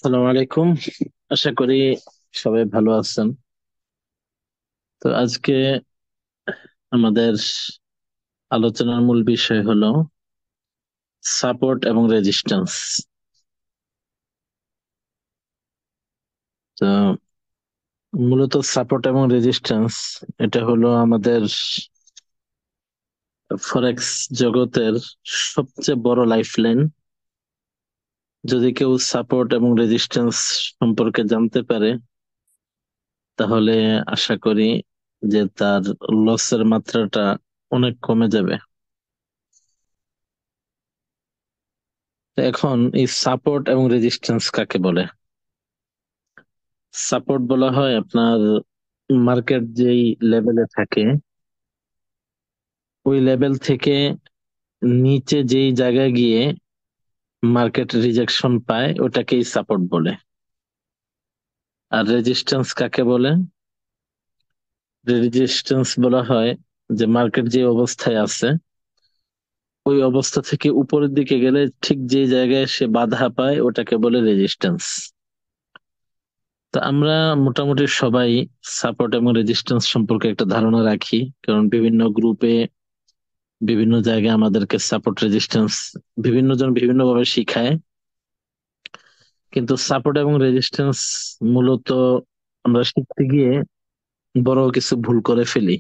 আসসালামু আলাইকুম। আশা করি সবাই ভালো আছেন। তো আজকে আমাদের আলোচনার মূল বিষয় হলো সাপোর্ট এবং রেজিস্ট্যান্স। তো মূলত সাপোর্ট এবং রেজিস্ট্যান্স এটা হলো আমাদের ফরেক্স জগতের সবচেয়ে বড় লাইফলাইন। যদি কেউ সাপোর্ট এবং রেজিস্ট্যান্স সম্পর্কে জানতে পারে, তাহলে আশা করি যে তার লসের মাত্রাটা অনেক কমে যাবে। তো এখন এই সাপোর্ট এবং রেজিস্ট্যান্স কাকে বলে? সাপোর্ট বলা হয় আপনার মার্কেট যেই লেভেলে থাকে, ওই লেভেল থেকে নিচে যেই জায়গায় গিয়ে মার্কেট রিজেকশন পায় ওটাকেই সাপোর্ট বলে। আর রেজিস্ট্যান্স কাকে বলে? রেজিস্ট্যান্স বলা হয় যে মার্কেট যে অবস্থায় আছে, ওই অবস্থা থেকে উপরের দিকে গেলে ঠিক যে জায়গায় সে বাধা পায় ওটাকে বলে রেজিস্ট্যান্স। তো আমরা মোটামুটি সবাই সাপোর্ট এবং রেজিস্ট্যান্স সম্পর্কে একটা ধারণা রাখি, কারণ বিভিন্ন গ্রুপে বিভিন্ন জায়গায় আমাদেরকে সাপোর্ট রেজিস্ট্যান্স বিভিন্ন জন বিভিন্ন ভাবে শিখায়। কিন্তু সাপোর্ট এবং রেজিস্ট্যান্স মূলত আমরা শিখতে গিয়ে বড় কিছু ভুল করে ফেলি।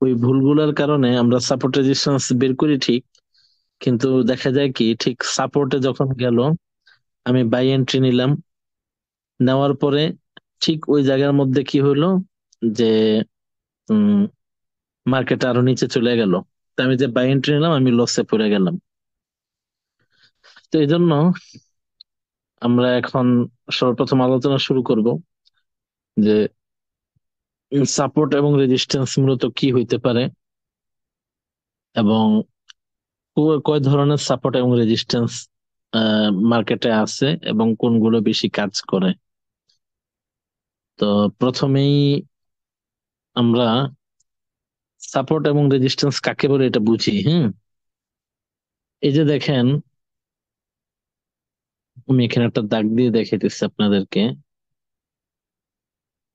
ওই ভুলগুলোর কারণে আমরা সাপোর্ট রেজিস্ট্যান্স বের করি ঠিক, কিন্তু দেখা যায় কি ঠিক সাপোর্টে যখন গেল, আমি বাই এন্ট্রি নিলাম, নেওয়ার পরে ঠিক ওই জায়গার মধ্যে কি হলো যে মার্কেট আরো নিচে চলে গেল। তো আমি যে বাই এন্ট্রি নিলাম আমি লসে পড়ে গেলাম। তো এই জন্য আমরা এখন সর্বপ্রথম আলোচনা শুরু করব যে সাপোর্ট এবং রেজিস্ট্যান্স মূলত কি হইতে পারে, এবং কয় ধরনের সাপোর্ট এবং রেজিস্ট্যান্স মার্কেটে আছে এবং কোনগুলো বেশি কাজ করে। তো প্রথমেই আমরা সাপোর্ট এবং রেজিস্ট্যান্স কাকে বলে এটা বুঝি। এই যে দেখেন, আমি এখানে একটা দাগ দিয়ে দেখাইতেছি আপনাদেরকে।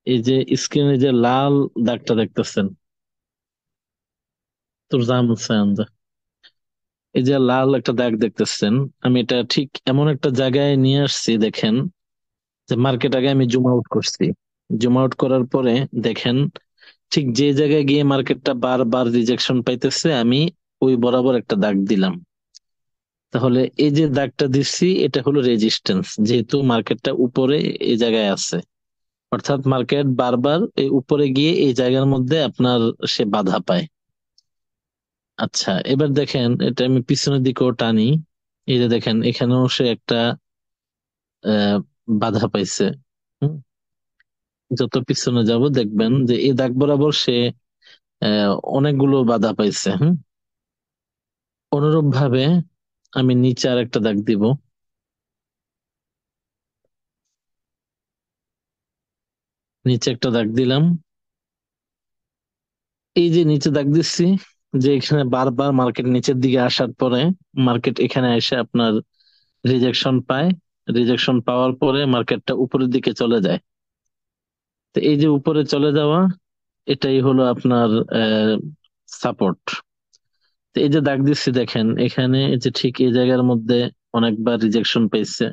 এই যে স্ক্রিনে যে লাল দাগটা দেখতেছেন, তোর জাম এই যে লাল একটা দাগ দেখতেছেন, আমি এটা ঠিক এমন একটা জায়গায় নিয়ে আসছি। দেখেন যে মার্কেট আগে আমি জুম আউট করছি, জুম আউট করার পরে দেখেন ঠিক যে জায়গায় গিয়ে মার্কেটটা বারবার রিজেকশন পাইতেছে, আমি ওই বরাবর একটা দাগ দিলাম। তাহলে এই যে দাগটা দিচ্ছি এটা হলো রেজিস্ট্যান্স, যেহেতু মার্কেটটা উপরে এই জায়গায় আছে, অর্থাৎ মার্কেট বারবার এই উপরে গিয়ে এই জায়গার মধ্যে আপনার সে বাধা পায়। আচ্ছা, এবার দেখেন এটা আমি পিছনের দিকেও টানি। এই যে দেখেন এখানেও সে একটা আহ বাধা পাইছে। হুম, যত পিছনে যাব দেখবেন যে এই দাগ বরাবর সে অনেকগুলো বাধা পাইছে। অনুরূপ ভাবে আমি নিচে আর একটা দাগ দিব। নিচে একটা দাগ দিলাম। এই যে নিচে দাগ দিচ্ছি, যে এখানে বারবার মার্কেট নিচের দিকে আসার পরে মার্কেট এখানে এসে আপনার রিজেকশন পায়। রিজেকশন পাওয়ার পরে মার্কেটটা উপরের দিকে চলে যায়। তো এই যে উপরে চলে যাওয়া, এটাই হলো আপনার সাপোর্ট। তো এই যে দাগ দিচ্ছি দেখেন এখানে, এই যে ঠিক এই জায়গার মধ্যে অনেকবার রিজেকশন পেয়েছে,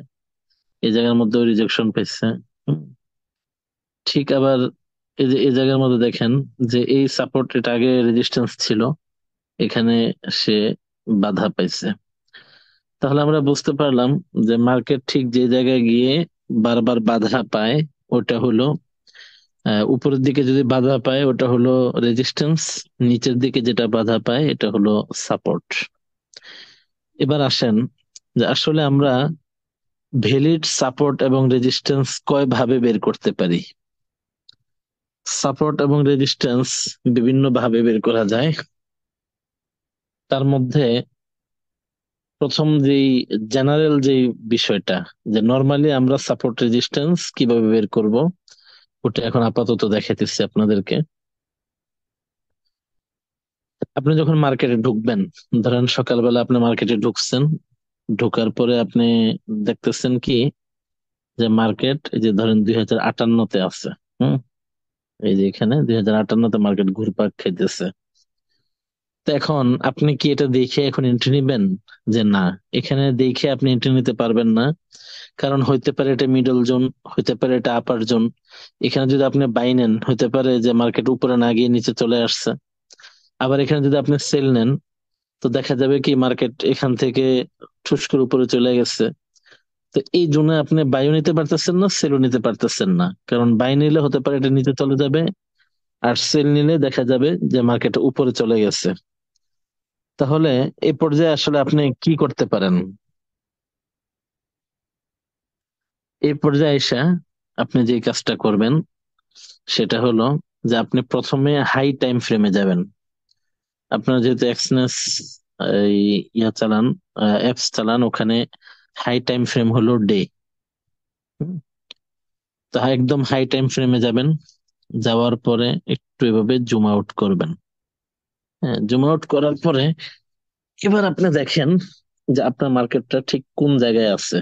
এই জায়গার মধ্যেও রিজেকশন পেয়েছে। হুম, ঠিক আবার এই যে এই জায়গার মধ্যে দেখেন যে এই সাপোর্ট, এটা আগে রেজিস্ট্যান্স ছিল, এখানে সে বাধা পাইছে। তাহলে আমরা বুঝতে পারলাম যে মার্কেট ঠিক যে জায়গায় গিয়ে বারবার বাধা পায় ওটা হলো উপরের দিকে যদি বাধা পায় ওটা হলো রেজিস্ট্যান্স, নিচের দিকে যেটা বাধা পায় এটা হলো সাপোর্ট। এবার আসেন যে আসলে আমরা ভ্যালিড সাপোর্ট এবং রেজিস্ট্যান্স কয় ভাবে বের করতে পারি। সাপোর্ট এবং রেজিস্ট্যান্স বিভিন্ন ভাবে বের করা যায়। তার মধ্যে প্রথম যেই জেনারেল যেই বিষয়টা, যে নর্মালি আমরা সাপোর্ট রেজিস্ট্যান্স কিভাবে বের করব, ওটা এখন আপাতত দেখাইতেছি আপনাদেরকে। আপনি যখন মার্কেটে ঢুকবেন, ধরেন সকালবেলা আপনি মার্কেটে ঢুকছেন, ঢোকার পরে আপনি দেখতেছেন কি যে মার্কেট এই যে ধরেন 2058-তে আছে। হুম। এই যে এখানে 2058-তে মার্কেট ঘুরপাক খেতেছে। তো এখন আপনি কি এটা দেখে এখন এন্ট্রি নিবেন? যে না, এখানে দেখে আপনি এন্ট্রি নিতে পারবেন না। কারণ হইতে পারে এটা মিডল জোন, হইতে পারে এটা আপার জোন। এখানে যদি আপনি বাই নেন, হইতে পারে যে মার্কেট উপরে না গিয়ে নিচে চলে আসছে। আবার এখানে যদি আপনি সেল নেন, তো দেখা যাবে কি মার্কেট এখান থেকে ঠুস করে উপরে চলে গেছে। তো এই জন্য আপনি বাইও নিতে পারতেছেন না, সেলও নিতে পারতেছেন না। কারণ বাই নিলে হতে পারে এটা নিচে চলে যাবে, আর সেল নিলে দেখা যাবে যে মার্কেট উপরে চলে গেছে। তাহলে এই পর্যায়ে আসলে আপনি কি করতে পারেন? এই পর্যায়ে এসে আপনি যে কাজটা করবেন সেটা হলো যে আপনি প্রথমে হাই টাইম ফ্রেমে যাবেন। আপনার যেহেতু এক্সনেস এই ইয়া চালান, অ্যাপস চালান, ওখানে হাই টাইম ফ্রেম হলো ডে। তো একদম হাই টাইম ফ্রেমে যাবেন। যাওয়ার পরে একটু এভাবে জুম আউট করবেন। হ্যাঁ, জুম আউট করার পরে এবার আপনি দেখেন যে আপনার মার্কেটটা ঠিক কোন জায়গায় আছে।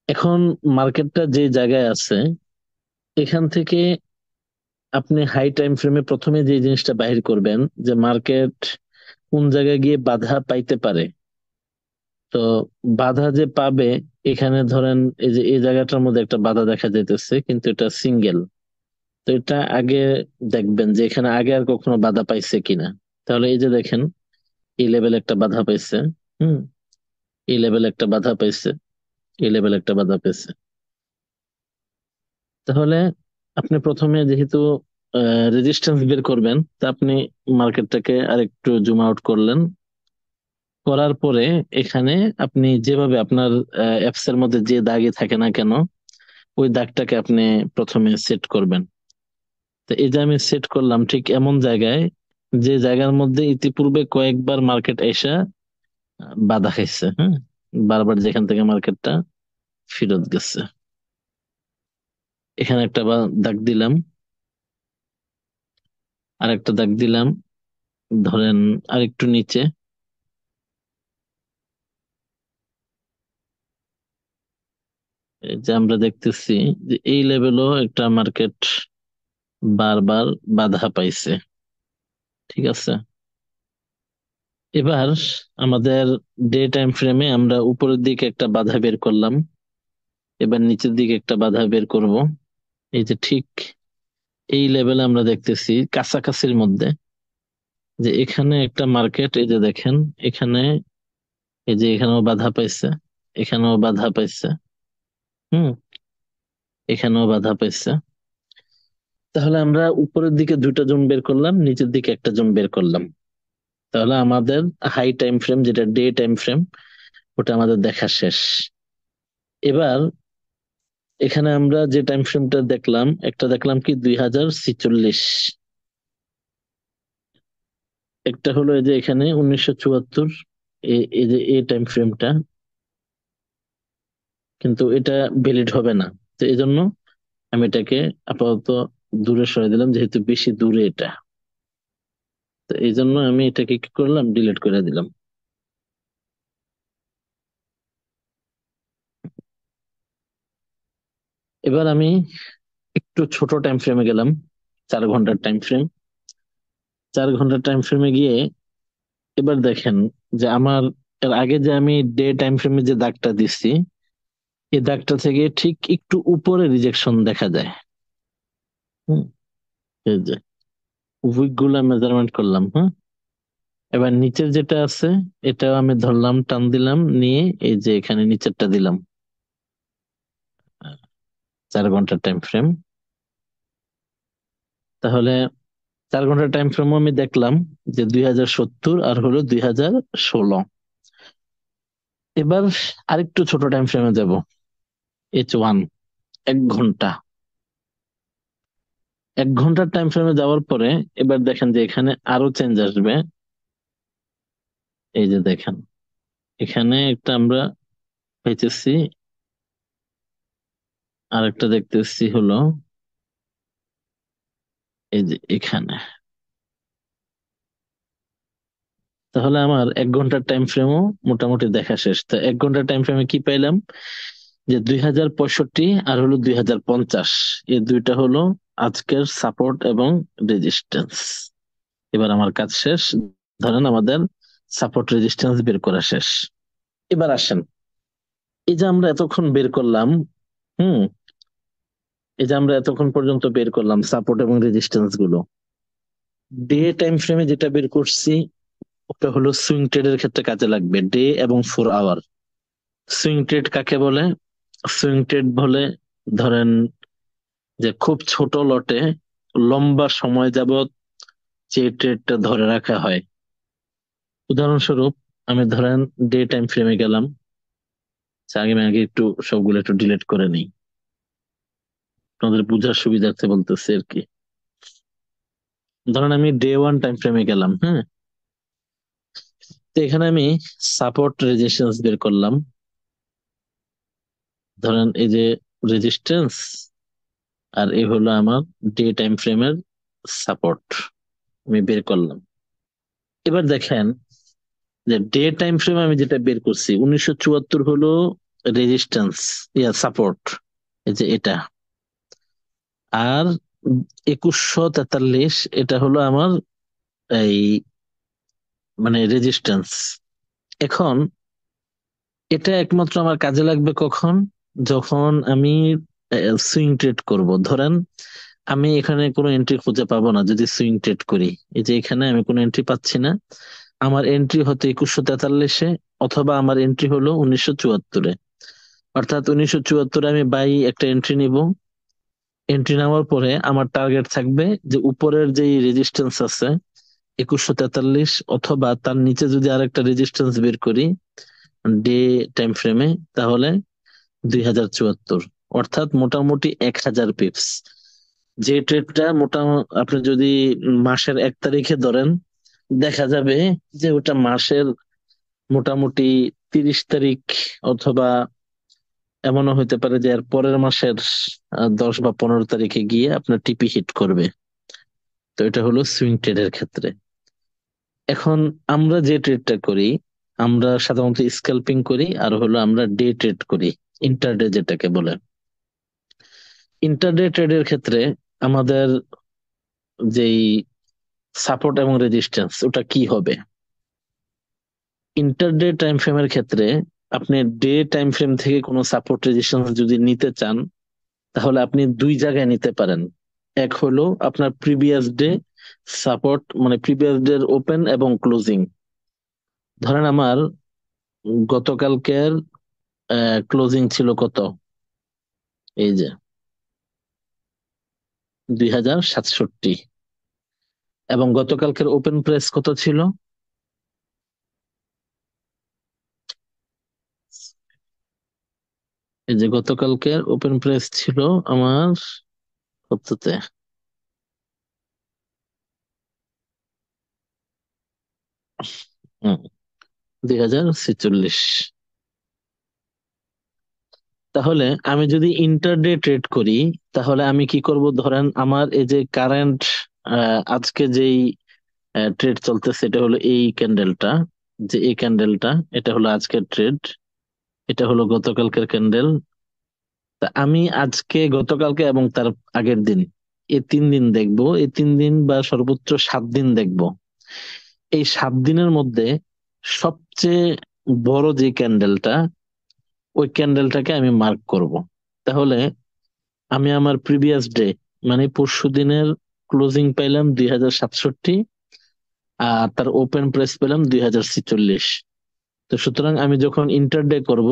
এখন মার্কেটটা যে জায়গায় আছে, এখান থেকে আপনি হাই টাইম ফ্রেমে প্রথমে যে জিনিসটা বাহির করবেন, যে মার্কেট কোন জায়গায় গিয়ে বাধা পাইতে পারে। তো বাধা যে পাবে, এখানে ধরেন এই যে এই জায়গাটার মধ্যে একটা বাধা দেখা যাইতেছে, কিন্তু এটা সিঙ্গেল। তো এটা আগে দেখবেন যে এখানে আগে আর কখনো বাধা পাইছে কিনা। তাহলে এই যে দেখেন, এই লেভেল একটা বাধা পাইছে। হুম। এই লেভেল একটা বাধা পাইছে। এই লেভেল একটা বাধা পাইছে। তাহলে আপনি প্রথমে যেহেতু রেজিস্ট্যান্স বের করবেন, তা আপনি মার্কেটটাকে আরেকটু জুম আউট করলেন। করার পরে এখানে আপনি যেভাবে আপনার অ্যাপস এর মধ্যে যে দাগই থাকে না কেন, ওই দাগটাকে আপনি প্রথমে সেট করবেন। তো এই যে আমি সেট করলাম ঠিক এমন জায়গায়, যে জায়গার মধ্যে ইতিপূর্বে কয়েকবার মার্কেট এসে বাধা খাইছে। হ্যাঁ, বারবার যেখান থেকে মার্কেটটা ফেরত গেছে। এখানে একটা দাগ দিলাম, আর একটা দাগ দিলাম ধরেন আরেকটু নিচে। এই যে আমরা দেখতেছি যে এই লেভেলও একটা মার্কেট বারবার বাধা পাইছে। ঠিক আছে। এবার আমাদের ডে টাইম ফ্রেমে আমরা উপরের দিকে একটা বাধা বের করলাম। এবার নিচের দিকে একটা বাধা বের করব। এই যে ঠিক এই লেভেলে আমরা দেখতেছি কাছাকাছির মধ্যে যে এখানে একটা মার্কেট, এই যে দেখেন এখানে, এই যে এখানেও বাধা পাইছে, এখানেও বাধা পাইছে। হুম। এখানেও বাধা পাইছে। তাহলে আমরা উপরের দিকে দুইটা জোন বের করলাম, নিচের দিকে একটা জোন বের করলাম। তাহলে আমাদের হাই টাইম ফ্রেম, যেটা ডে টাইম ফ্রেম, ওটা আমাদের দেখা শেষ। এবার এখানে আমরা যে টাইম ফ্রেমটা দেখলাম, একটা দেখলাম কি 2046, একটা হলো এই যে এখানে 1974। এই যে এই টাইম ফ্রেমটা, কিন্তু এটা ভ্যালিড হবে না। তো এই জন্য আমি এটাকে আপাতত দূরে সরে দিলাম, যেহেতু বেশি দূরে এটা। তো এই জন্য আমি এটাকে কি করলাম, ডিলিট করে দিলাম। এবার আমি একটু ছোট টাইম ফ্রেমে গেলাম, 4 ঘন্টার টাইম ফ্রেম। 4 ঘন্টার টাইম ফ্রেমে গিয়ে এবার দেখেন যে আমার এর আগে যে আমি ডে টাইম ফ্রেমে যে দাগটা দিচ্ছি, এই দাগটা থেকে ঠিক একটু উপরে রিজেকশন দেখা যায়। হুম। এই যে উইক গুলা মেজারমেন্ট করলাম। হ্যাঁ। এবার নিচের যেটা আছে, এটাও আমি ধরলাম, টান দিলাম, নিয়ে এই যে এখানে নিচেরটা দিলাম। 4 ঘন্টার টাইম ফ্রেম। তাহলে 4 ঘন্টার টাইম ফ্রেমও আমি দেখলাম যে 2070 আর হলো 2016। এবার আরেকটু ছোট টাইম ফ্রেমে যাব, H1, 1 ঘন্টা। 1 ঘন্টার টাইম ফ্রেমে যাওয়ার পরে এবার দেখেন যে এখানে আরো চেঞ্জ আসবে। এই যে দেখেন, এখানে একটা আমরা পাইতেছি, আর একটা দেখতেছি হলো এই যে এখানে। তাহলে আমার 1 ঘন্টার টাইম ফ্রেমও মোটামুটি দেখা শেষ। তো 1 ঘন্টার টাইম ফ্রেমে কি পাইলাম, যে 2065 আর হলো 2050, এই দুইটা হলো আজকের সাপোর্ট এবং রেজিস্ট্যান্স। এবার আমার কাজ শেষ। ধরেন আমাদের সাপোর্ট রেজিস্ট্যান্স বের করা শেষ। এবার আসেন, এই যে আমরা এতক্ষণ বের করলাম, হুম, এই যে আমরা এতক্ষণ পর্যন্ত বের করলাম সাপোর্ট এবং রেজিস্ট্যান্স গুলো, ডে টাইম ফ্রেমে যেটা বের করছি ওটা হলো সুইং ট্রেডের ক্ষেত্রে কাজে লাগবে, ডে এবং 4 আওয়ার। সুইং ট্রেড কাকে বলে? সুইং ট্রেড বলে, ধরেন যে খুব ছোট লটে লম্বা সময় যাবত যে ট্রেডটা ধরে রাখা হয়। উদাহরণস্বরূপ আমি ধরেন ডে টাইম ফ্রেমে গেলাম। আগে আমি আগে একটু সবগুলো একটু ডিলিট করে নিই, আপনাদের বোঝার সুবিধার্থে বলতেছি আর কি। ধরেন আমি ডে 1 টাইম ফ্রেমে গেলাম, হ্যাঁ। তো এখানে আমি সাপোর্ট রেজিস্ট্যান্স বের করলাম। ধরেন এই যে রেজিস্ট্যান্স, আর এই হলো আমার ডে টাইম ফ্রেমের সাপোর্ট, আমি বের করলাম। এবার দেখেন যে ডে টাইম ফ্রেমে আমি যেটা বের করছি 1974 হলো রেজিস্ট্যান্স, সাপোর্ট, এই যে এটা। আর 2143 এটা হলো আমার এই মানে রেজিস্ট্যান্স। এখন এটা একমাত্র আমার কাজে লাগবে কখন? যখন আমি সুইং ট্রেড করব। ধরেন আমি এখানে কোনো এন্ট্রি খুঁজে পাবো না যদি সুইং ট্রেড করি। এই যে এখানে আমি কোনো এন্ট্রি পাচ্ছি না। আমার এন্ট্রি হতো 2143-এ, অথবা আমার এন্ট্রি হলো 1974-এ। অর্থাৎ 1974-এ আমি বাই একটা এন্ট্রি নিব। এন্ট্রি নেওয়ার পরে আমার টার্গেট থাকবে যে উপরের যে রেজিস্ট্যান্স আছে 2143, অথবা তার নিচে যদি আরেকটা রেজিস্ট্যান্স বের করি ডে টাইম ফ্রেমে, তাহলে 2074। অর্থাৎ মোটামুটি 1000 পিপস। যে ট্রেডটা আপনি যদি মাসের 1 তারিখে ধরেন, দেখা যাবে যে ওটা মাসের মোটামুটি 30 তারিখ, অথবা এমনও হতে পারে যে এর পরের মাসের 10 বা 15 তারিখে গিয়ে আপনার টিপি হিট করবে। তো এটা হলো সুইং ট্রেডের ক্ষেত্রে। এখন আমরা যে ট্রেডটা করি, আমরা সাধারণত স্ক্যাল্পিং করি, আর হলো আমরা ডে ট্রেড করি, ইন্টারডে যেটাকে বলে। ইন্টারডে ট্রেডের ক্ষেত্রে আমাদের যেই সাপোর্ট এবং রেজিস্ট্যান্স ওটা কি হবে? ইন্টারডে টাইম ফ্রেমের ক্ষেত্রে আপনি ডে টাইম ফ্রেম থেকে কোনো সাপোর্ট রেজিস্ট্যান্স যদি নিতে চান, তাহলে আপনি দুই জায়গায় নিতে পারেন। এক হলো আপনার প্রিভিয়াস ডে সাপোর্ট, মানে প্রিভিয়াস ডে ওপেন এবং ক্লোজিং। ধরেন আমার গতকালকের ক্লোজিং ছিল কত? এই যে 2067। এবং গতকালকের ওপেন প্রেস কত ছিল? এই যে গতকালকের ওপেন প্রেস ছিল আমার কততে? 2046। তাহলে আমি যদি ইন্টারডে ট্রেড করি, তাহলে আমি কি করব? ধরেন আমার এই যে কারেন্ট আজকে যেই ট্রেড চলতেছে, এটা হলো এই ক্যান্ডেলটা, যে এই ক্যান্ডেলটা, এটা হলো আজকের ট্রেড, এটা হলো গতকালকের ক্যান্ডেল। তা আমি আজকে, গতকালকে এবং তার আগের দিন, এই 3 দিন দেখবো, এই 3 দিন বা সর্বোচ্চ 7 দিন দেখবো। এই 7 দিনের মধ্যে সবচেয়ে বড় যে ক্যান্ডেলটা, ওই ক্যান্ডেলটাকে আমি মার্ক করব। তাহলে আমি আমার প্রিভিয়াস ডে, মানে পরশু দিনের ক্লোজিং পাইলাম 2067, আর তার ওপেন প্রেস পেলাম 2046। তো সুতরাং আমি যখন ইন্টারডে করব,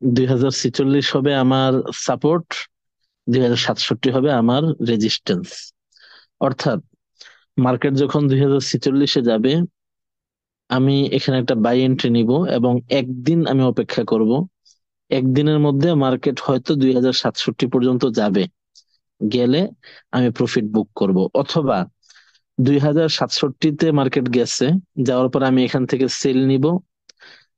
2046 হবে আমার সাপোর্ট, 2067 হবে আমার রেজিস্ট্যান্স। অর্থাৎ মার্কেট যখন 2046-এ যাবে, আমি এখানে একটা বাই এন্ট্রি নিব এবং একদিন আমি অপেক্ষা করব। একদিনের মধ্যে মার্কেট হয়তো 2067 পর্যন্ত যাবে, গেলে আমি প্রফিট বুক করব। অথবা 2067-তে মার্কেট গেছে, যাওয়ার পর আমি এখান থেকে সেল নিব।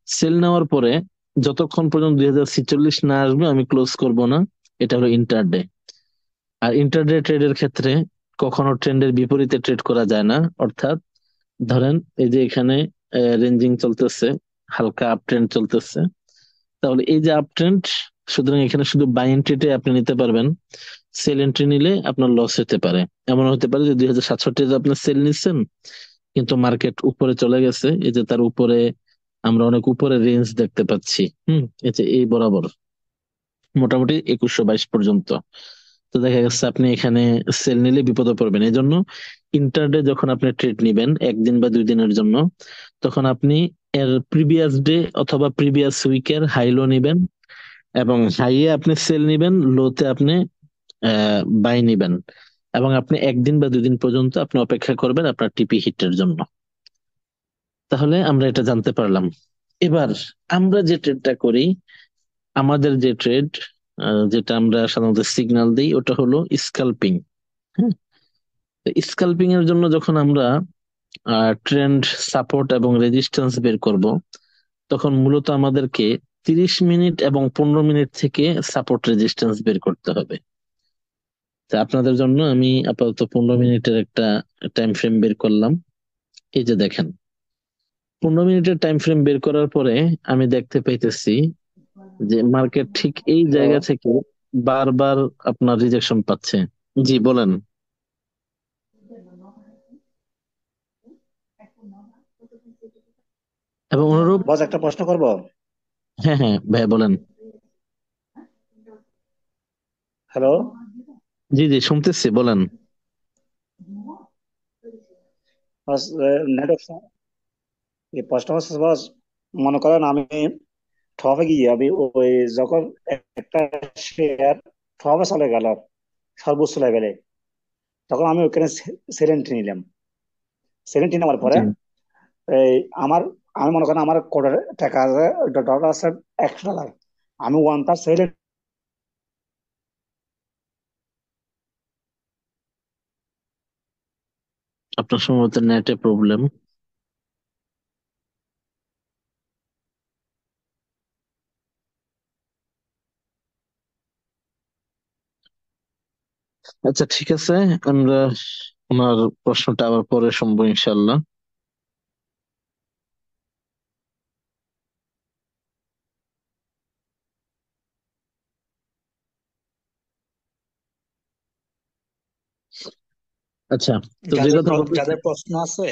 সেল নেওয়ার পরে যতক্ষণ পর্যন্ত 2046 না আসবে আমি ক্লোজ করব না। এটা হলো ইন্টারডে। আর ইন্টারডে ট্রেডের ক্ষেত্রে কখনো ট্রেন্ডের বিপরীতে ট্রেড করা যায় না। অর্থাৎ ধরেন এই যে এখানে রেঞ্জিং চলতেছে, হালকা আপ ট্রেন্ড চলতেছে, তাহলে এই যে আপ ট্রেন্ড, সুতরাং এখানে শুধু বাই এন্ট্রিতে আপনি নিতে পারবেন। সেল এন্ট্রি নিলে আপনার লস হতে পারে। এমন হতে পারে যে 2067 আপনি সেল নিচ্ছেন, কিন্তু মার্কেট উপরে চলে গেছে, এই যে তার উপরে আমরা অনেক উপরে রেঞ্জ দেখতে পাচ্ছি। এই যে এই বরাবর মোটামুটি 2122 পর্যন্ত। তো দেখা গেছে আপনি এখানে সেল নিলে বিপদে পড়বেন। এই জন্য ইন্টারডে যখন আপনি ট্রেড নিবেন 1 দিন বা 2 দিনের জন্য, তখন আপনি এর প্রিভিয়াস ডে অথবা প্রিভিয়াস উইকের হাই লো নিবেন, এবং হাইয়ে আপনি সেল নিবেন, লোতে আপনি বাই নিবেন। এবং আপনি 1 দিন বা 2 দিন পর্যন্ত আপনি অপেক্ষা করবেন আপনার টিপি হিটের জন্য। তাহলে আমরা এটা জানতে পারলাম। এবার আমরা যে ট্রেডটা করি, আমাদের যে ট্রেড, যেটা আমরা সাধারণত সিগন্যাল দিই, ওটা হলো স্কাল্পিং। হ্যাঁ, স্কাল্পিং এর জন্য যখন আমরা ট্রেন্ড, সাপোর্ট এবং রেজিস্ট্যান্স বের করব, তখন মূলত আমাদেরকে 30 মিনিট এবং 15 মিনিট থেকে সাপোর্ট রেজিস্ট্যান্স বের করতে হবে। তা আপনাদের জন্য আমি আপাতত 15 মিনিটের একটা টাইম ফ্রেম বের করলাম। এই যে দেখেন, 15 মিনিটের টাইম ফ্রেম বের করার পরে আমি দেখতে পাইতেছি যে মার্কেট ঠিক এই হ্যালো। জায়গা থেকে বারবার আপনার রিজেকশন পাচ্ছে। জি বলেন। এবং অনুরূপ, বস, একটা প্রশ্ন করব। হ্যাঁ হ্যাঁ ভাই বলেন। হ্যালো। জি জি শুনতেছি, বলেন। বস, নেটওয়ার্ক, এই প্রশ্ন হচ্ছে বস, মনে করেন আমি টপে গিয়ে আমি ওই যখন একটা শেয়ার টপে চলে গেল সর্বোচ্চ লেভেলে, তখন আমি ওখানে সেলেন্টি নিলাম। সেলেন্টি নেওয়ার পরে জি, এই আমার, আমি মনে করেন আমার কোটার টাকা আছে, ডলার আছে $100। আমি ওয়ান তার সেলেন্ট। আপনার সম্ভবত নেটে প্রবলেম। আচ্ছা ঠিক আছে, আমরা ওনার প্রশ্নটা আবার পরে শুনবো ইনশাল্লাহ। আচ্ছা, তো যে কথা বলতেছি। যাদের প্রশ্ন আছে,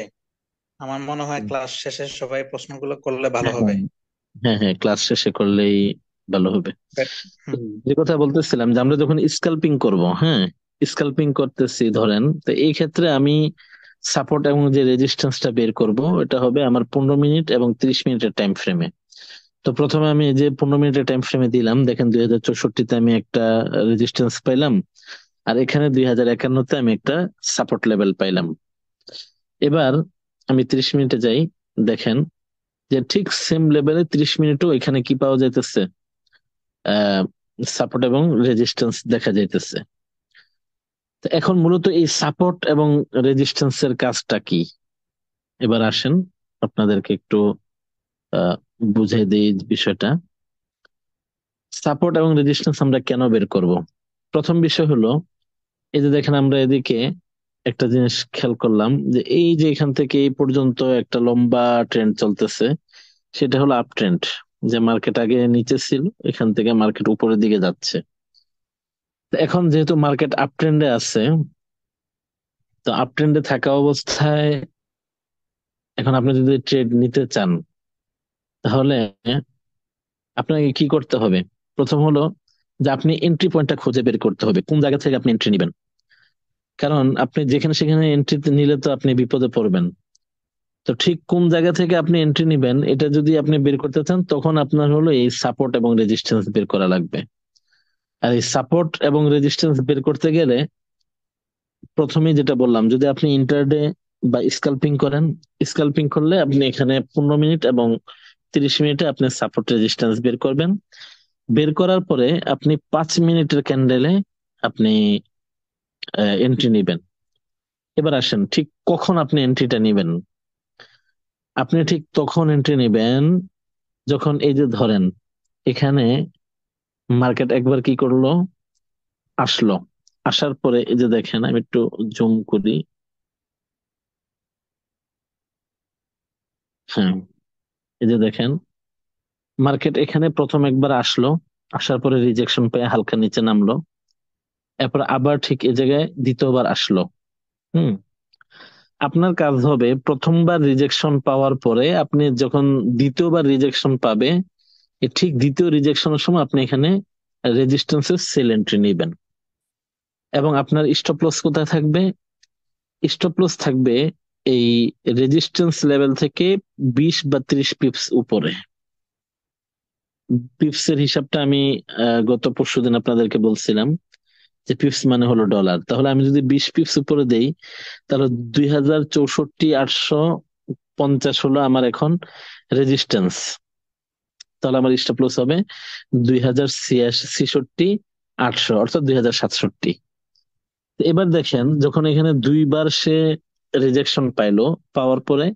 আমার মনে হয় ক্লাস শেষে সবাই প্রশ্নগুলো করলে ভালো হ্যাঁ হবে। হ্যাঁ, হ্যাঁ হ্যাঁ, ক্লাস শেষে করলেই ভালো হবে। তো হুম। যে কথা বলতেছিলাম যে আমরা যখন স্কাল্পিং করব, হ্যাঁ, স্কাল্পিং করতেছি ধরেন, তো এই ক্ষেত্রে আমি সাপোর্ট এবং যে রেজিস্ট্যান্সটা বের করব, এটা হবে আমার 15 মিনিট এবং 30 মিনিটের টাইম ফ্রেমে। তো প্রথমে আমি এই যে 15 মিনিটের টাইম ফ্রেমে দিলাম, দেখেন 2064-তে আমি একটা রেজিস্ট্যান্স পাইলাম, আর এখানে 2051-তে আমি একটা সাপোর্ট লেভেল পাইলাম। এবার আমি 30 মিনিটে যাই, দেখেন যে ঠিক সেম লেভেলে 30 মিনিটও এখানে কি পাওয়া যাইতেছে, আহ সাপোর্ট এবং রেজিস্ট্যান্স দেখা যাইতেছে। তো এখন মূলত এই সাপোর্ট এবং রেজিস্ট্যান্সের কাজটা কি, এবার আসেন আপনাদেরকে একটু আহ বুঝাই দিই বিষয়টা। সাপোর্ট এবং রেজিস্ট্যান্স আমরা কেন বের করব? প্রথম বিষয় হলো, এই যে দেখেন আমরা এদিকে একটা জিনিস খেয়াল করলাম যে এই যে এখান থেকে এই পর্যন্ত একটা লম্বা ট্রেন্ড চলতেছে, সেটা হলো আপ ট্রেন্ড। যে মার্কেট আগে নিচে ছিল, এখান থেকে মার্কেট উপরের দিকে যাচ্ছে। তো এখন যেহেতু মার্কেট আপ ট্রেন্ডে আছে, তো আপ ট্রেন্ডে থাকা অবস্থায় এখন আপনি যদি ট্রেড নিতে চান, তাহলে আপনাকে কি করতে হবে? প্রথম হলো যে আপনি এন্ট্রি পয়েন্টটা খুঁজে বের করতে হবে, কোন জায়গা থেকে আপনি এন্ট্রি নিবেন। কারণ আপনি যেখানে সেখানে এন্ট্রি নিলে তো আপনি বিপদে পড়বেন। তো ঠিক কোন জায়গা থেকে আপনি এন্ট্রি নিবেন, এটা যদি আপনি বের করতে চান, তখন আপনার হলো এই সাপোর্ট এবং রেজিস্ট্যান্স বের করা লাগবে। আর এই সাপোর্ট এবং রেজিস্ট্যান্স বের করতে গেলে প্রথমেই যেটা বললাম, যদি আপনি ইন্টারডে বা স্কাল্পিং করেন, স্কাল্পিং করলে আপনি এখানে 15 মিনিট এবং 30 মিনিটে আপনি সাপোর্ট রেজিস্ট্যান্স বের করবেন। বের করার পরে আপনি 5 মিনিটের ক্যান্ডেলে আপনি এন্ট্রি নিবেন। এবার আসেন ঠিক কখন আপনি এন্ট্রিটা নিবেন। আপনি ঠিক তখন এন্ট্রি নিবেন যখন এই যে ধরেন এখানে মার্কেট একবার কি করলো, আসলো, আসার পরে এই যে দেখেন আমি একটু জুম করি। হ্যাঁ, এই যে দেখেন মার্কেট এখানে প্রথম একবার আসলো, আসার পরে রিজেকশন পেয়ে হালকা নিচে নামলো, এরপর আবার ঠিক এই জায়গায় দ্বিতীয়বার আসলো। হুম। আপনার কাজ হবে প্রথমবার রিজেকশন পাওয়ার পরে আপনি যখন দ্বিতীয়বার রিজেকশন পাবে, ঠিক দ্বিতীয় রিজেকশনের সময় আপনি এখানে রেজিস্ট্যান্সের সেল এন্ট্রি নেবেন। এবং আপনার স্টপ লস কোথায় থাকবে? স্টপ লস থাকবে এই রেজিস্ট্যান্স লেভেল থেকে 20 বা 30 পিপস উপরে। পিপস এর হিসাবটা আমি গত পরশুদিন আপনাদেরকে বলছিলাম যে পিপস মানে হলো ডলার। তাহলে আমি যদি 20 পিপস উপরে দেই, তাহলে 2064,850 হলো আমার এখন রেজিস্ট্যান্স। তাহলে আমার স্টপ লস হবে 2066,800, অর্থাৎ 2067। এবার দেখেন, যখন এখানে দুইবার সে রিজেকশন পাইলো, পাওয়ার পরে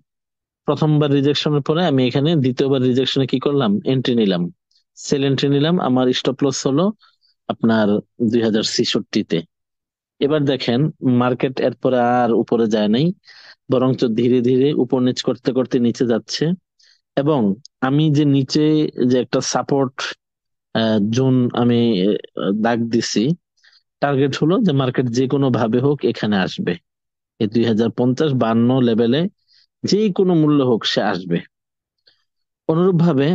প্রথমবার রিজেকশনের পরে আমি এখানে দ্বিতীয়বার রিজেকশনে কি করলাম, এন্ট্রি নিলাম, সেল এন্ট্রি নিলাম। আমার স্টপ লস হলো আপনার 2066-তে। এবার দেখেন, মার্কেট এরপরে আর উপরে যায় নাই, বরঞ্চ ধীরে ধীরে উপর নিচ করতে করতে নিচে যাচ্ছে। এবং আমি যে নিচে যে একটা সাপোর্ট জোন আমি দাগ দিছি, টার্গেট হলো যে মার্কেট যে কোনো ভাবে হোক এখানে আসবে, এই 2050-52 লেভেলে যে কোনো মূল্য হোক সে আসবে। অনুরূপ ভাবে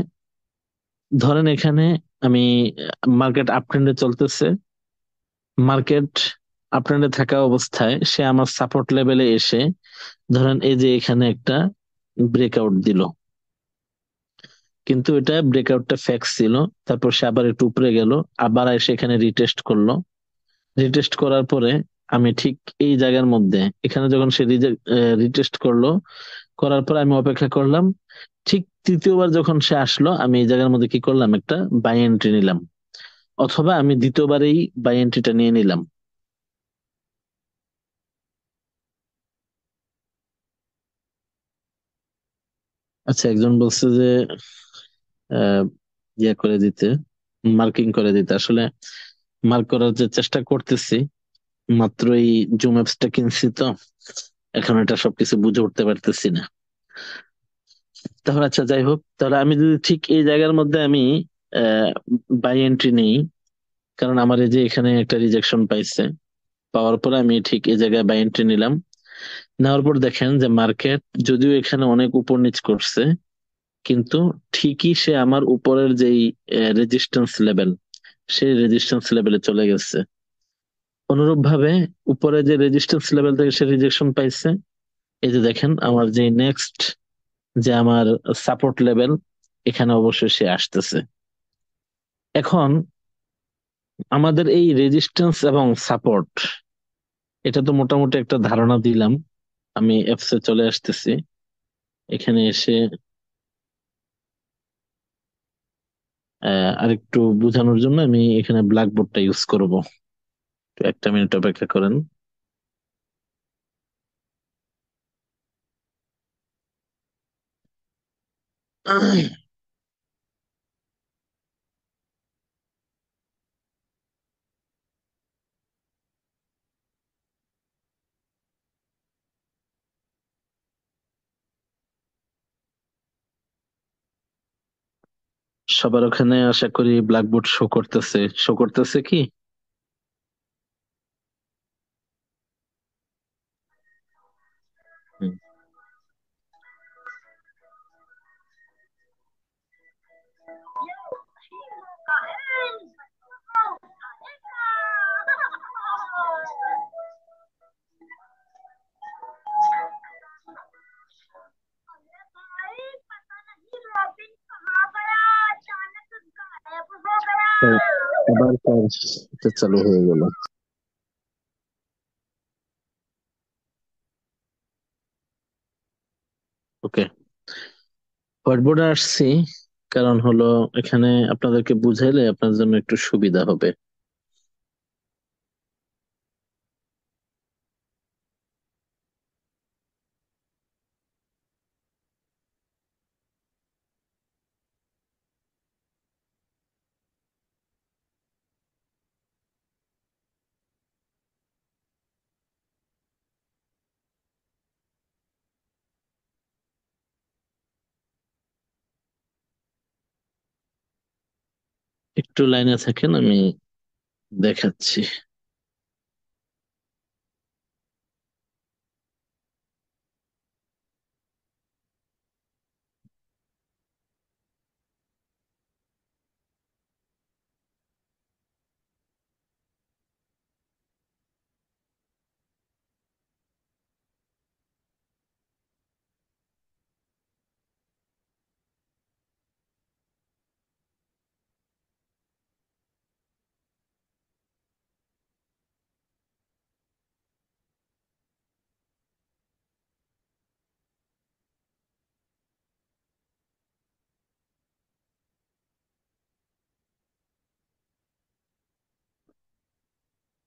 ধরেন এখানে আমি মার্কেট আপ ট্রেন্ডে চলতেছে, মার্কেট আপ ট্রেন্ডে থাকা অবস্থায় সে আমার সাপোর্ট লেভেলে এসে ধরেন এই যে এখানে একটা ব্রেকআউট দিল, কিন্তু এটা ব্রেকআউটটা ফেক ছিল। তারপর সে আবার একটু উপরে গেল, আবার এসে এখানে রিটেস্ট করলো। রিটেস্ট করার পরে আমি ঠিক এই জায়গার মধ্যে এখানে যখন সে রিটেস্ট করলো, করার পর আমি অপেক্ষা করলাম। ঠিক তৃতীয়বার যখন সে আসলো, আমি এই জায়গার মধ্যে কি করলাম, একটা বাই এন্ট্রি নিলাম, অথবা আমি দ্বিতীয়বারেই বাই এন্ট্রিটা নিয়ে নিলাম। আচ্ছা, একজন বলছে যে আহ ইয়ে করে দিতে, মার্কিং করে দিতে। আসলে মার্ক করার যে চেষ্টা করতেছি, মাত্র এই জুম অ্যাপসটা কিনছি তো, এখন এটা সবকিছু বুঝে উঠতে পারতেছি না। তাহলে আচ্ছা, যাই হোক, তাহলে আমি যদি ঠিক এই জায়গার মধ্যে আমি বাই এন্ট্রি নেই, কারণ আমার এই যে এখানে একটা রিজেকশন পাইছে, পাওয়ার পরে আমি ঠিক এই জায়গায় বাই এন্ট্রি নিলাম। নেওয়ার পর দেখেন যে মার্কেট যদিও এখানে অনেক উপর নিচ করছে, কিন্তু ঠিকই সে আমার উপরের যেই রেজিস্ট্যান্স লেভেল, সেই রেজিস্ট্যান্স লেভেলে চলে গেছে। অনুরূপ ভাবে উপরে যে রেজিস্ট্যান্স লেভেল থেকে সে রিজেকশন পাইছে, এই যে দেখেন আমার যে নেক্সট যে আমার সাপোর্ট লেভেল, এখানে অবশ্যই সে আসতেছে। এখন আমাদের এই রেজিস্ট্যান্স এবং সাপোর্ট, এটা তো মোটামুটি একটা ধারণা দিলাম। আমি অ্যাপসে চলে আসতেছি, এখানে এসে আরেকটু বোঝানোর জন্য আমি এখানে ব্ল্যাকবোর্ডটা ইউজ করব। তো একটা মিনিট অপেক্ষা করেন। সবার ওখানে আশা করি ব্ল্যাকবোর্ড শো করতেছে, শো করতেছে কি? হুম। তো আবার কাজটা চালু হয়ে গেল। ওকে, হোয়াইট বোর্ডে আসছি, কারণ হলো এখানে আপনাদেরকে বুঝাইলে আপনার জন্য একটু সুবিধা হবে। একটু লাইনে থাকেন, আমি দেখাচ্ছি।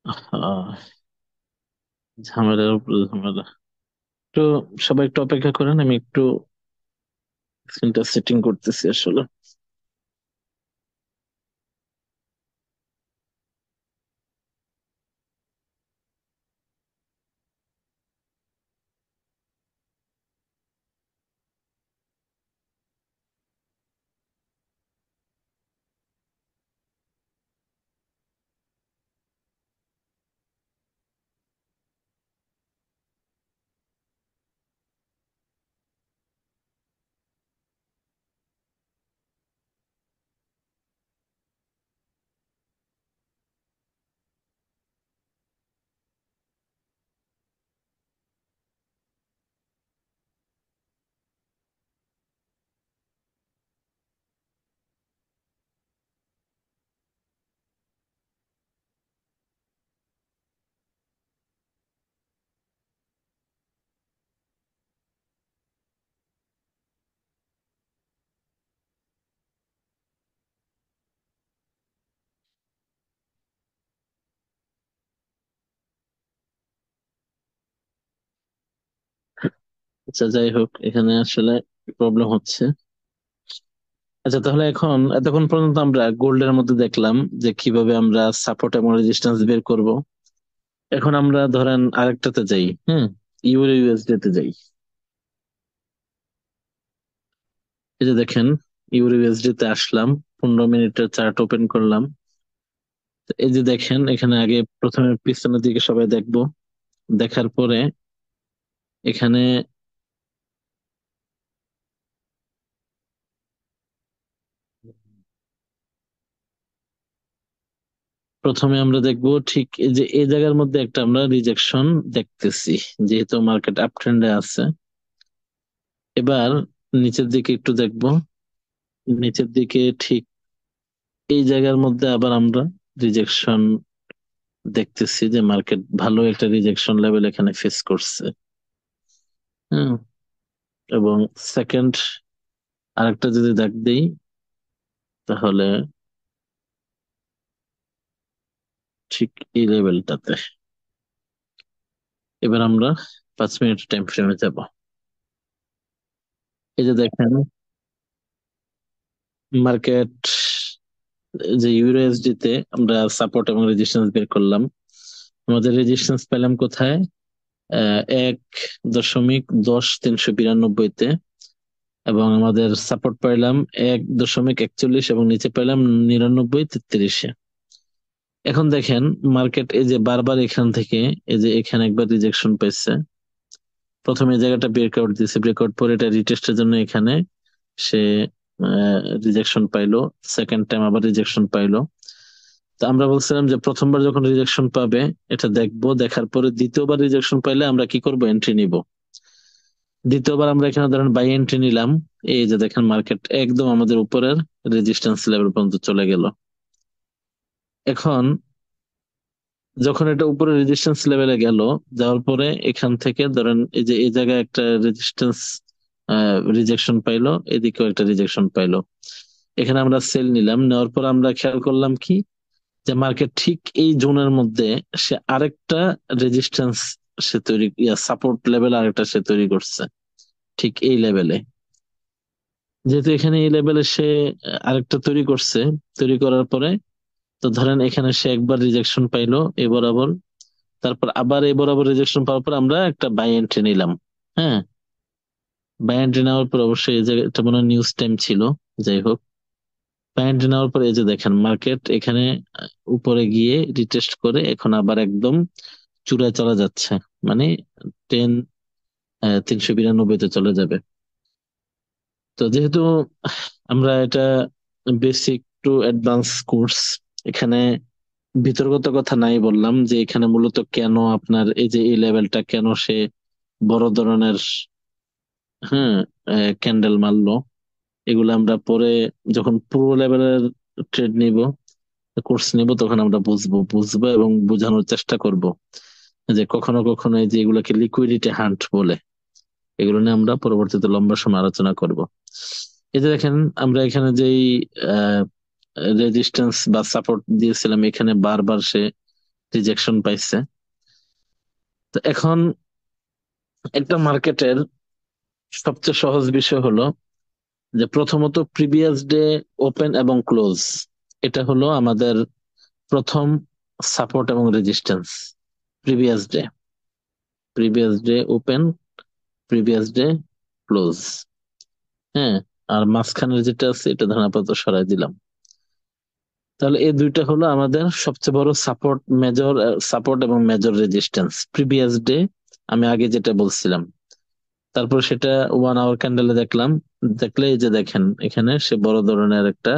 আহ, ঝামেলার উপর ঝামেলা। একটু সবাই একটু অপেক্ষা করেন, আমি একটু স্ক্রিনটা সেটিং করতেছি আসলে। আচ্ছা, যাই হোক, এখানে আসলে প্রবলেম হচ্ছে। আচ্ছা, তাহলে এখন এতক্ষণ পর্যন্ত আমরা গোল্ডের মধ্যে দেখলাম যে কিভাবে আমরা সাপোর্ট এবং রেজিস্ট্যান্স বের করব। এখন আমরা ধরেন আরেকটাতে যাই, ইউরো ইউএসডি তে যাই। এই যে দেখেন, ইউরো ইউএসডি তে আসলাম, 15 মিনিটের চার্ট ওপেন করলাম। তো এই যে দেখেন, এখানে আগে প্রথমে পিছনের দিকে সবাই দেখবো, দেখার পরে এখানে প্রথমে আমরা দেখবো ঠিক এই যে এই জায়গার মধ্যে একটা আমরা রিজেকশন দেখতেছি, যেহেতু মার্কেট আপ ট্রেন্ডে আছে। এবার নিচের দিকে একটু দেখবো, নিচের দিকে ঠিক এই জায়গার মধ্যে আবার আমরা রিজেকশন দেখতেছি, যে মার্কেট ভালো একটা রিজেকশন লেভেল এখানে ফেস করছে। হ্যাঁ, এবং সেকেন্ড আরেকটা যদি দেখ দিই, তাহলে ঠিক এই লেভেলটাতে। এবার আমরা 5 মিনিট টাইম ফ্রেমে যাব। এই যে দেখেন, মার্কেট যে ইউএসডি তে আমরা সাপোর্ট এবং রেজিস্ট্যান্স বের করলাম। আমাদের রেজিস্ট্যান্স পেলাম কোথায়? 1.10392 তে। এবং আমাদের সাপোর্ট পাইলাম 1.41 এবং নিচে পেলাম 99.33-এ। এখন দেখেন, মার্কেট এই যে বারবার এখান থেকে এই যে এখানে একবার রিজেকশন পাইছে। প্রথমে এই জায়গাটা ব্রেকআউট দিছে, ব্রেকআউট পরে এটা রিটেস্টের জন্য এখানে সে রিজেকশন পাইলো। সেকেন্ড টাইম আবার রিজেকশন পাইলো। তো আমরা বলছিলাম যে প্রথমবার যখন রিজেকশন পাবে এটা দেখবো, দেখার পরে দ্বিতীয়বার রিজেকশন পাইলে আমরা কি করব? এন্ট্রি নিব। দ্বিতীয়বার আমরা এখানে ধরেন বাই এন্ট্রি নিলাম। এই যে দেখেন, মার্কেট একদম আমাদের উপরের রেজিস্ট্যান্স লেভেল পর্যন্ত চলে গেল। এখন যখন এটা উপরে রেজিস্ট্যান্স লেভেলে গেল, যাওয়ার পরে এখান থেকে ধরেন এই যে এই জায়গায় একটা রেজিস্ট্যান্স রিজেকশন পাইলো, এদিকেও একটা রিজেকশন পাইলো। এখানে আমরা সেল নিলাম, নেওয়ার পর আমরা খেয়াল করলাম কি, যে মার্কেট ঠিক এই জোনের মধ্যে সে আরেকটা রেজিস্ট্যান্স সে তৈরি, সাপোর্ট লেভেল আরেকটা সে তৈরি করছে ঠিক এই লেভেলে। যেহেতু এখানে এই লেভেলে সে আরেকটা তৈরি করছে, তৈরি করার পরে তো ধরেন এখানে সে একবার রিজেকশন পাইলো এ বরাবর, তারপর আবার এ বরাবর রিজেকশন পাওয়ার পর আমরা একটা বাই এন্ট্রি নিলাম। হ্যাঁ, বাই এন্ট্রি নেওয়ার পর অবশ্যই এই জায়গায় এটা মনে হয় নিউজ টাইম ছিল, যাই হোক। পয়েন্ট নেওয়ার পরে এই যে দেখেন মার্কেট এখানে উপরে গিয়ে রিটেস্ট করে এখন আবার একদম চূড়ায় চলে যাচ্ছে, মানে 392 চলে যাবে। তো যেহেতু আমরা এটা বেসিক টু অ্যাডভান্স কোর্স, এখানে বিতর্কত কথা নাই, বললাম যে এখানে মূলত কেন আপনার এই যে এই লেভেলটা কেন সে বড় ধরনের, হ্যাঁ, ক্যান্ডেল মারলো, এগুলো আমরা পরে যখন পুরো লেভেলের ট্রেড নিব, কোর্স নিব, তখন আমরা বুঝবো এবং বোঝানোর চেষ্টা করব যে কখনো কখনো এই যে এগুলোকে লিকুইডিটি হান্ট বলে, এগুলো নিয়ে আমরা পরবর্তীতে লম্বা সময় আলোচনা করব। এই যে দেখেন আমরা এখানে যেই রেজিস্ট্যান্স বা সাপোর্ট দিয়েছিলাম, এখানে বারবার সে রিজেকশন পাইছে। তো এখন একটা মার্কেটের সবচেয়ে সহজ বিষয় হলো যে প্রথমত প্রিভিয়াস ডে ওপেন এবং ক্লোজ, এটা হলো আমাদের প্রথম সাপোর্ট এবং resistance. Previous day, previous day open, previous day close, হ্যাঁ। আর মাঝখানের যেটা আছে এটা ধরেন আপাতত সরাই দিলাম। তাহলে এই দুইটা হলো আমাদের সবচেয়ে বড় সাপোর্ট, মেজর সাপোর্ট এবং মেজর রেজিস্ট্যান্স প্রিভিয়াস ডে, আমি আগে যেটা বলছিলাম। তারপর সেটা 1 আওয়ার ক্যান্ডেলে দেখলাম, দেখলে এই যে দেখেন এখানে সে বড় ধরনের একটা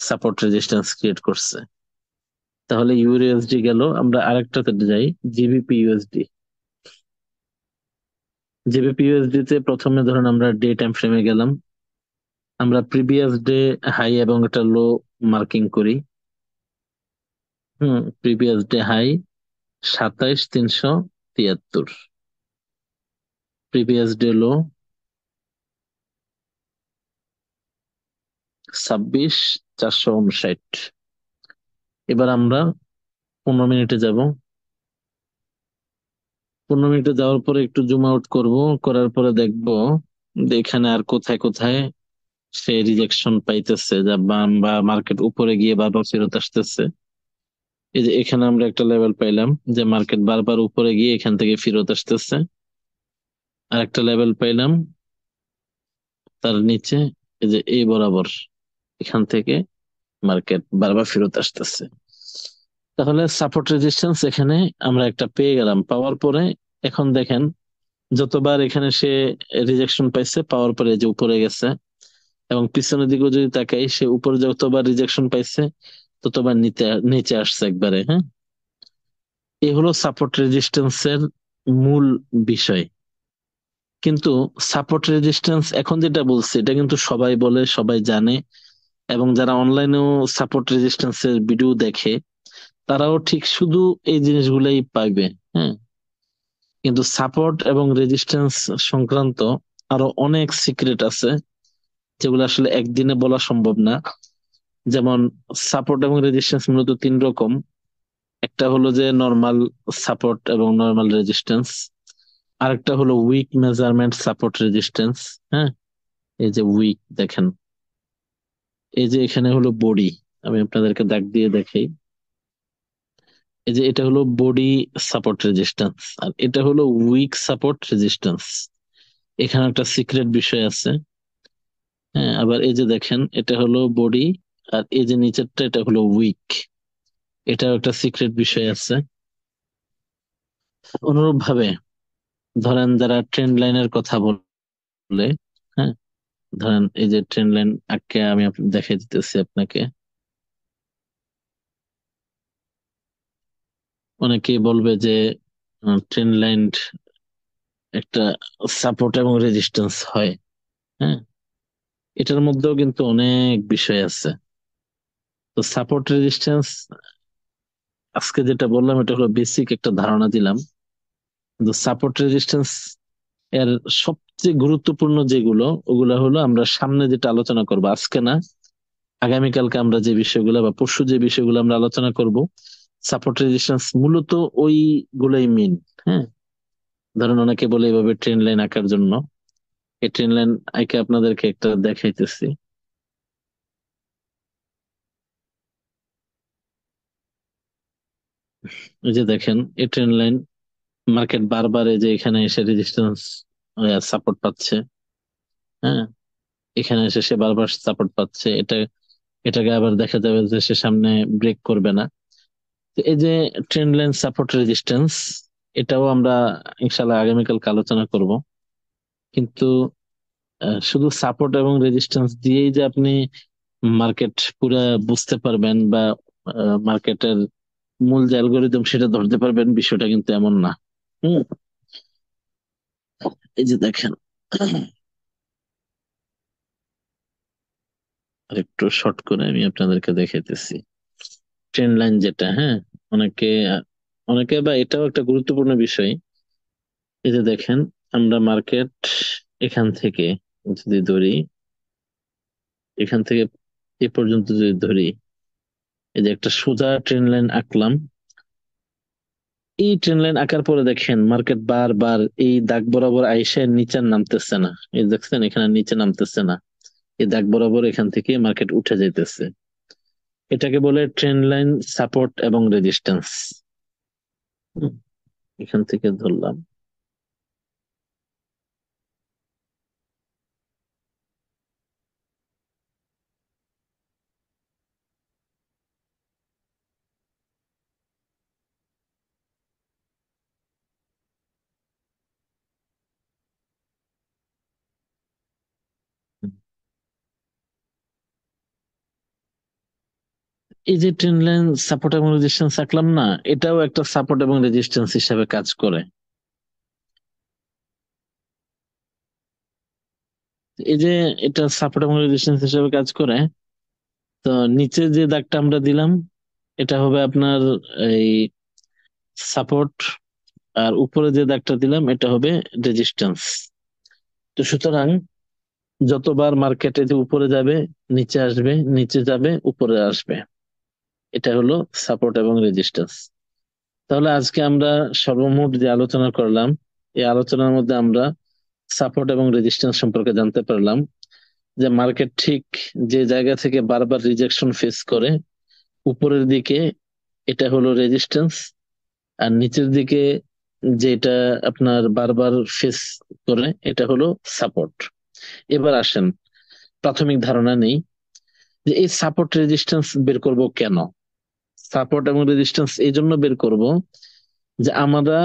সাপোর্ট রেজিস্ট্যান্স ক্রিয়েট করছে। তাহলে ইউএসডি গেল, আমরা আরেকটাতে যাই, জিবিপি ইউএসডি। জিবিপি ইউএসডি তে প্রথমে ধরুন আমরা ডে টাইম ফ্রেমে গেলাম, আমরা প্রিভিয়াস ডে হাই এবং একটা লো মার্কিং করি। Previous day high 27,373, previous day low 26,459। এবার আমরা 15 মিনিটে যাব, 15 মিনিটে যাওয়ার পরে একটু জুম আউট করব, করার পরে দেখবো যে এখানে আর কোথায় কোথায় সে রিজেকশন পাইতেছে, যা বা মার্কেট উপরে গিয়ে বারবার ফেরত আসতেছে। এই যে এখানে আমরা একটা লেভেল পাইলাম যে মার্কেট বারবার উপরে গিয়ে এখান থেকে ফেরত আসতেছে, আর একটা লেভেল পাইলাম তার নিচে, এই যে এই বরাবর এখান থেকে মার্কেট বারবার ফেরত আসতেছে। তাহলে সাপোর্ট রেজিস্ট্যান্স এখানে আমরা একটা পেয়ে গেলাম। পাওয়ার পরে এখন দেখেন যতবার এখানে সে রিজেকশন পাইছে, পাওয়ার পরে এই যে উপরে গেছে, এবং পিছনের দিকেও যদি তাকাই সে উপরে যতবার রিজেকশন পাইছে ততবার নিচে আসছে একবারে, হ্যাঁ। এই হলো সাপোর্ট রেজিস্ট্যান্সের মূল বিষয়। কিন্তু সাপোর্ট রেজিস্ট্যান্স এখন যেটা বলছে এটা কিন্তু সবাই বলে, সবাই জানে, এবং যারা অনলাইনেও সাপোর্ট রেজিস্ট্যান্সের ভিডিও দেখে তারাও ঠিক শুধু এই জিনিসগুলাই পাইবে, হ্যাঁ। কিন্তু সাপোর্ট এবং রেজিস্ট্যান্স সংক্রান্ত আরো অনেক সিক্রেট আছে যেগুলো আসলে একদিনে বলা সম্ভব না। যেমন সাপোর্ট এবং রেজিস্ট্যান্স মূলত 3 রকম। একটা হলো যে নর্মাল সাপোর্ট এবং নর্মাল রেজিস্ট্যান্স, আরেকটা হলো উইক মেজারমেন্ট সাপোর্ট রেজিস্ট্যান্স, হ্যাঁ। এই যে উইক দেখেন, এই যে এখানে হলো বডি, আমি আপনাদেরকে দাগ দিয়ে দেখাই, এই যে এটা হলো বডি সাপোর্ট রেজিস্ট্যান্স, আর এটা হলো উইক সাপোর্ট রেজিস্ট্যান্স। এখানে একটা সিক্রেট বিষয় আছে, হ্যাঁ। আবার এই যে দেখেন এটা হলো বডি, আর এই যে নিচেরটা এটা হলো উইক, এটাও একটা সিক্রেট বিষয় আছে। অনুরূপ ভাবে ধরেন যারা ট্রেন্ড লাইনের কথা বলে, হ্যাঁ, ধরেন এই যে ট্রেন্ড লাইন আঁকে আমি দেখাই দিতেছি আপনাকে। অনেকেই বলবে যে ট্রেন্ড লাইন একটা সাপোর্ট এবং রেজিস্ট্যান্স হয়, হ্যাঁ। এটার মধ্যেও কিন্তু অনেক বিষয় আছে। তো সাপোর্ট রেজিস্ট্যান্স আজকে যেটা বললাম এটা হলো বেসিক একটা ধারণা দিলাম, কিন্তু সাপোর্ট রেজিস্ট্যান্স এর সবচেয়ে গুরুত্বপূর্ণ যেগুলো ওগুলা হলো আমরা সামনে যেটা আলোচনা করবো, আজকে না, আগামীকালকে আমরা যে বিষয়গুলো বা পরশু যে বিষয়গুলো আমরা আলোচনা করব, সাপোর্ট রেজিস্ট্যান্স মূলত ওইগুলাই মেন, হ্যাঁ। ধরেন অনেকে বলে এইভাবে ট্রেন লাইন আঁকার জন্য, এই ট্রেন লাইন আঁকে আপনাদেরকে একটা দেখাইতেছি। এই যে দেখেন এই ট্রেন লাইন, মার্কেট বারবার এই যে এখানে এসে রেজিস্ট্যান্স সাপোর্ট পাচ্ছে, হ্যাঁ। এখানে এসে সে বারবার সাপোর্ট পাচ্ছে, এটা এটাকে আবার দেখা যাবে যে সে সামনে ব্রেক করবে না। তো এই যে ট্রেন্ড লাইন সাপোর্ট রেজিস্ট্যান্স, এটাও আমরা ইনশাল্লাহ আগামীকালকে আলোচনা করব। কিন্তু শুধু সাপোর্ট এবং রেজিস্ট্যান্স দিয়েই যে আপনি মার্কেট পুরা বুঝতে পারবেন বা মার্কেটের মূল যে অ্যালগোরিদম সেটা ধরতে পারবেন, বিষয়টা কিন্তু এমন না। হুম। এই যে দেখেন, আর একটু শর্ট করে আমি আপনাদেরকে দেখাইতেছি ট্রেন্ড লাইন যেটা। হ্যাঁ, অনেকে অনেকে বা এটাও একটা গুরুত্বপূর্ণ বিষয়। এই যে দেখেন, আমরা মার্কেট এখান থেকে যদি ধরি, এখান থেকে এ পর্যন্ত যদি ধরি, এই যে একটা সোজা ট্রেন লাইন আঁকলাম। এই ট্রেন লাইন আঁকার পরে দেখেন মার্কেট বারবার এই দাগ বরাবর আইসে নিচে নামতেছে না। এই দেখছেন এখানে নিচে নামতেছে না, এই দাগ বরাবর এখান থেকে মার্কেট উঠে যাইতেছে। এটাকে বলে ট্রেন লাইন সাপোর্ট এবং রেজিস্ট্যান্স। এখান থেকে ধরলাম। এই যে ট্রেন লাইন সাপোর্ট এবং রেজিস্ট্যান্স আঁকলাম না, এটাও একটা সাপোর্ট এবং রেজিস্ট্যান্স হিসাবে কাজ করে। এই যে এটা সাপোর্ট এবং রেজিস্ট্যান্স হিসাবে কাজ করে। তো নিচে যে দাগটা আমরা দিলাম, এটা হবে আপনার এই সাপোর্ট, আর উপরে যে দাগটা দিলাম এটা হবে রেজিস্ট্যান্স। তো সুতরাং যতবার মার্কেটে যে উপরে যাবে, নিচে আসবে, নিচে যাবে, উপরে আসবে, এটা হলো সাপোর্ট এবং রেজিস্ট্যান্স। তাহলে আজকে আমরা সর্বমোট যে আলোচনা করলাম, এই আলোচনার মধ্যে আমরা সাপোর্ট এবং রেজিস্ট্যান্স সম্পর্কে জানতে পারলাম। যে মার্কেট ঠিক যে জায়গা থেকে বারবার রিজেকশন ফেস করে, উপরের দিকে এটা হলো রেজিস্ট্যান্স, আর নিচের দিকে যেটা আপনার বারবার ফেস করে এটা হলো সাপোর্ট। এবার আসেন, প্রাথমিক ধারণা নেই যে এই সাপোর্ট রেজিস্ট্যান্স বের করব কেন। সাপোর্ট এবং রেজিস্ট্যান্স এই জন্য বের করব যে আমরা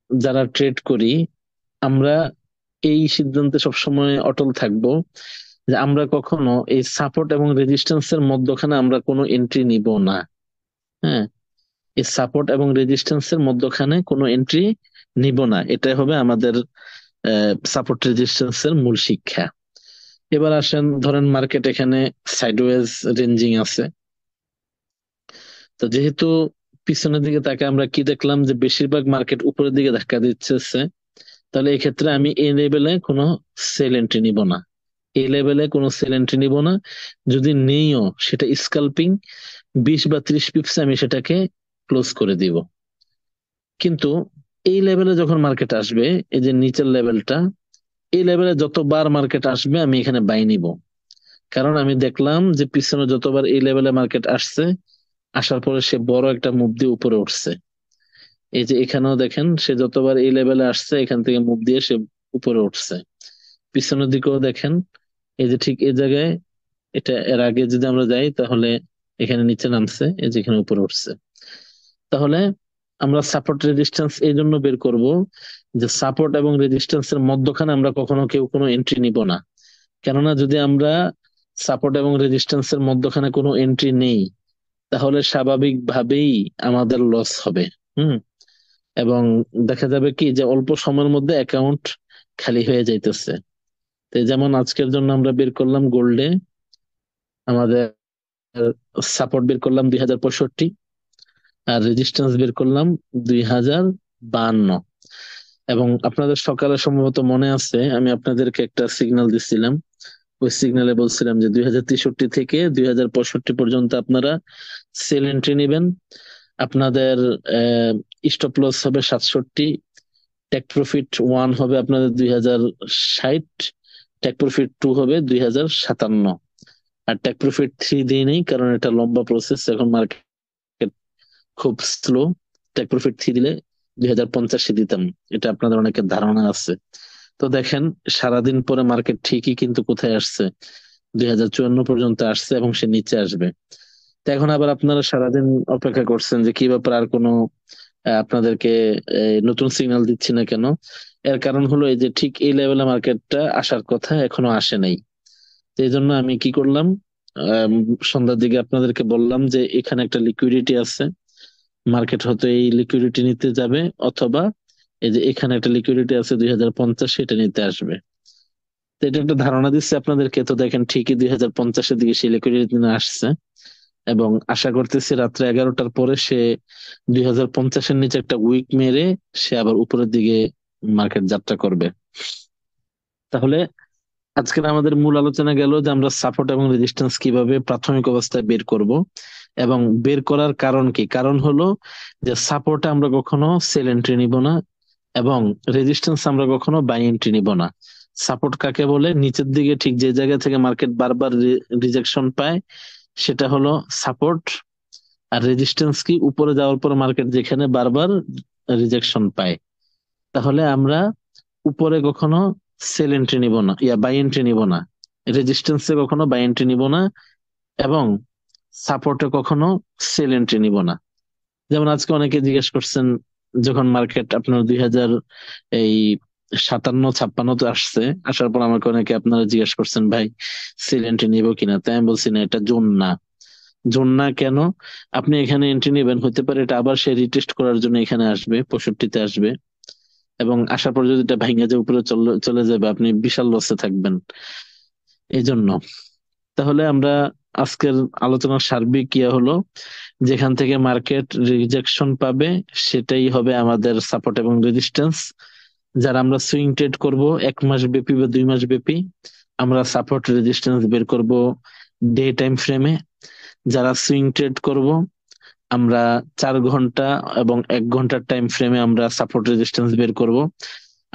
যারা ট্রেড করি, আমরা এই সিদ্ধান্তে সবসময় অটল থাকব যে আমরা কখনো এই সাপোর্ট এবং রেজিস্ট্যান্সের মধ্যখানে আমরা কোনো এন্ট্রি নিব না। হ্যাঁ, এই সাপোর্ট এবং রেজিস্ট্যান্সের মধ্যখানে কোনো এন্ট্রি নিব না, এটাই হবে আমাদের সাপোর্ট রেজিস্ট্যান্সের মূল শিক্ষা। এবার আসেন, ধরেন মার্কেট এখানে সাইডওয়েজ রেঞ্জিং আছে। তো যেহেতু পিছনের দিকে তাকে আমরা কি দেখলাম যে বেশিরভাগ মার্কেট উপরের দিকে ধাক্কা দিচ্ছে, তাহলে এই ক্ষেত্রে আমি এই লেভেলে কোনো সেল এন্ট্রি নিব না। এই লেভেলে কোনো সেল এন্ট্রি নিব না। যদি নেইও সেটা স্কাল্পিং 20 বা 30 পিপস আমি সেটাকে ক্লোজ করে দিব। কিন্তু এই লেভেলে যখন মার্কেট আসবে, এই যে নিচের লেভেলটা, এই লেভেলে যতবার মার্কেট আসবে আমি এখানে বাই নিব। কারণ আমি দেখলাম যে পিছনে যতবার এই লেভেলে মার্কেট আসছে, আসার পরে সে বড় একটা মুভ দিয়ে উপরে উঠছে। এই যে এখানেও দেখেন, সে যতবার এই লেভেলে আসছে এখান থেকে মুভ দিয়ে সে উপরে উঠছে। পিছনের দিকেও দেখেন, এই যে ঠিক এই জায়গায়, এটা এর আগে যদি আমরা যাই তাহলে এখানে নিচে নামছে, এই যে এখানে উপরে উঠছে। তাহলে আমরা সাপোর্ট রেজিস্ট্যান্স এই জন্য বের করব যে সাপোর্ট এবং রেজিস্ট্যান্সের মধ্যখানে আমরা কখনো কেউ কোনো এন্ট্রি নিব না। কেননা যদি আমরা সাপোর্ট এবং রেজিস্ট্যান্সের মধ্যখানে কোনো এন্ট্রি নেই, তাহলে স্বাভাবিকভাবেই আমাদের লস হবে। হুম। এবং দেখা যাবে কি যে অল্প সময়ের মধ্যে অ্যাকাউন্ট খালি হয়ে যাইতেছে। তো যেমন আজকের জন্য আমরা বের করলাম গোল্ডে, আমাদের সাপোর্ট বের করলাম 2065, আর রেজিস্ট্যান্স বের করলাম 2052। এবং আপনাদের সকালে সম্ভবত মনে আছে আমি আপনাদেরকে একটা সিগন্যাল দিচ্ছিলাম। ওই সিগন্যালে বলছিলাম যে 2063 থেকে 2065 পর্যন্ত আপনারা সেল এন্ট্রি নেবেন। আপনাদের স্টপ লস হবে 67, টেক প্রফিট 1 হবে আপনাদের 2060, টেক প্রফিট 2 হবে 2057। আর টেক প্রফিট 3 দিই নেই, কারণ এটা লম্বা প্রসেস, এখন মার্কেট খুব স্লো। টেক প্রফিট 3 দিলে 2050 দিতাম, এটা আপনাদের অনেকের ধারণা আছে। তো দেখেন, সারাদিন পরে মার্কেট ঠিকই কিন্তু কোথায় আসছে, 2054 পর্যন্ত আসছে এবং সে নিচে আসবে। তো এখন আবার আপনারা সারাদিন অপেক্ষা করছেন যে কি ব্যাপার, আর কোনো আপনাদেরকে নতুন সিগন্যাল দিচ্ছি না কেন? এর কারণ হলো এই যে ঠিক এই লেভেলে মার্কেটটা আসার কথা এখনো আসে নাই। তো এই জন্য আমি কি করলাম, আম, সন্ধ্যার দিকে আপনাদেরকে বললাম যে এখানে একটা লিকুইডিটি আছে, মার্কেট হয়তো এই লিকুইডিটি নিতে যাবে, অথবা এই যে এখানে একটা লিকুইডিটি আছে 2050, সেটা নিতে আসবে। তো এটা একটা ধারণা দিচ্ছে আপনাদেরকে। তো দেখেন ঠিকই 2050-এর দিকে সেই লিকুইডিটি নিয়ে আসছে, এবং আশা করতেছি রাত্রে 11টার পরে সে 2050-এর নিচে একটা উইক মেরে সে আবার উপরের দিকে মার্কেট যাত্রা করবে। তাহলে আজকের আমাদের মূল আলোচনা গেল যে আমরা সাপোর্ট এবং রেজিস্ট্যান্স কিভাবে প্রাথমিক অবস্থায় বের করব, এবং বের করার কারণ কি। কারণ হলো যে সাপোর্টে আমরা কখনো সেল এন্ট্রি নিব না, এবং রেজিস্ট্যান্স আমরা কখনো বাই এন্ট্রি নিব না। সাপোর্ট কাকে বলে? নিচের দিকে ঠিক যে জায়গা থেকে মার্কেট বারবার রিজেকশন পায়, সেটা হলো সাপোর্ট। আর রেজিস্ট্যান্স কি? উপরে যাওয়ার পর মার্কেট যেখানে বারবার রিজেকশন পায়। তাহলে আমরা উপরে কখনো সেল এন্ট্রি নিব না, বাই এন্ট্রি নিব না, রেজিস্ট্যান্সে কখনো বাই এন্ট্রি নিব না, এবং সাপোর্টে কখনো সেল এন্ট্রি নিব না। যেমন আজকে অনেকে জিজ্ঞেস করছেন, যখন মার্কেট আপনার এই 57-56 তো আসছে, আসার পর আমাকে অনেকে আপনারা জিজ্ঞেস করছেন, ভাই সেল এন্ট্রি নিব কিনা? তাই আমি বলছি না, এটা জোন না। জোন না কেন? আপনি এখানে এন্ট্রি নেবেন, হতে পারে এটা আবার সে রিটেস্ট করার জন্য এখানে আসবে, 65-তে আসবে, এবং আসার পর যদি এটা ভাঙে যে উপরে চলে চলে যাবে, আপনি বিশাল লসে থাকবেন। এই জন্য তাহলে আমরা আজকের আলোচনার সার্বিক ইয়ে হলো, যেখান থেকে মার্কেট রিজেকশন পাবে সেটাই হবে আমাদের সাপোর্ট এবং রেজিস্ট্যান্স। যারা আমরা সুইং ট্রেড করব 1 মাস ব্যাপী বা 2 মাস ব্যাপী, আমরা সাপোর্ট রেজিস্ট্যান্স বের করব ডে টাইম ফ্রেমে। যারা সুইং ট্রেড করব আমরা 4 ঘন্টা এবং 1 ঘন্টার টাইম ফ্রেমে আমরা সাপোর্ট রেজিস্ট্যান্স বের করব।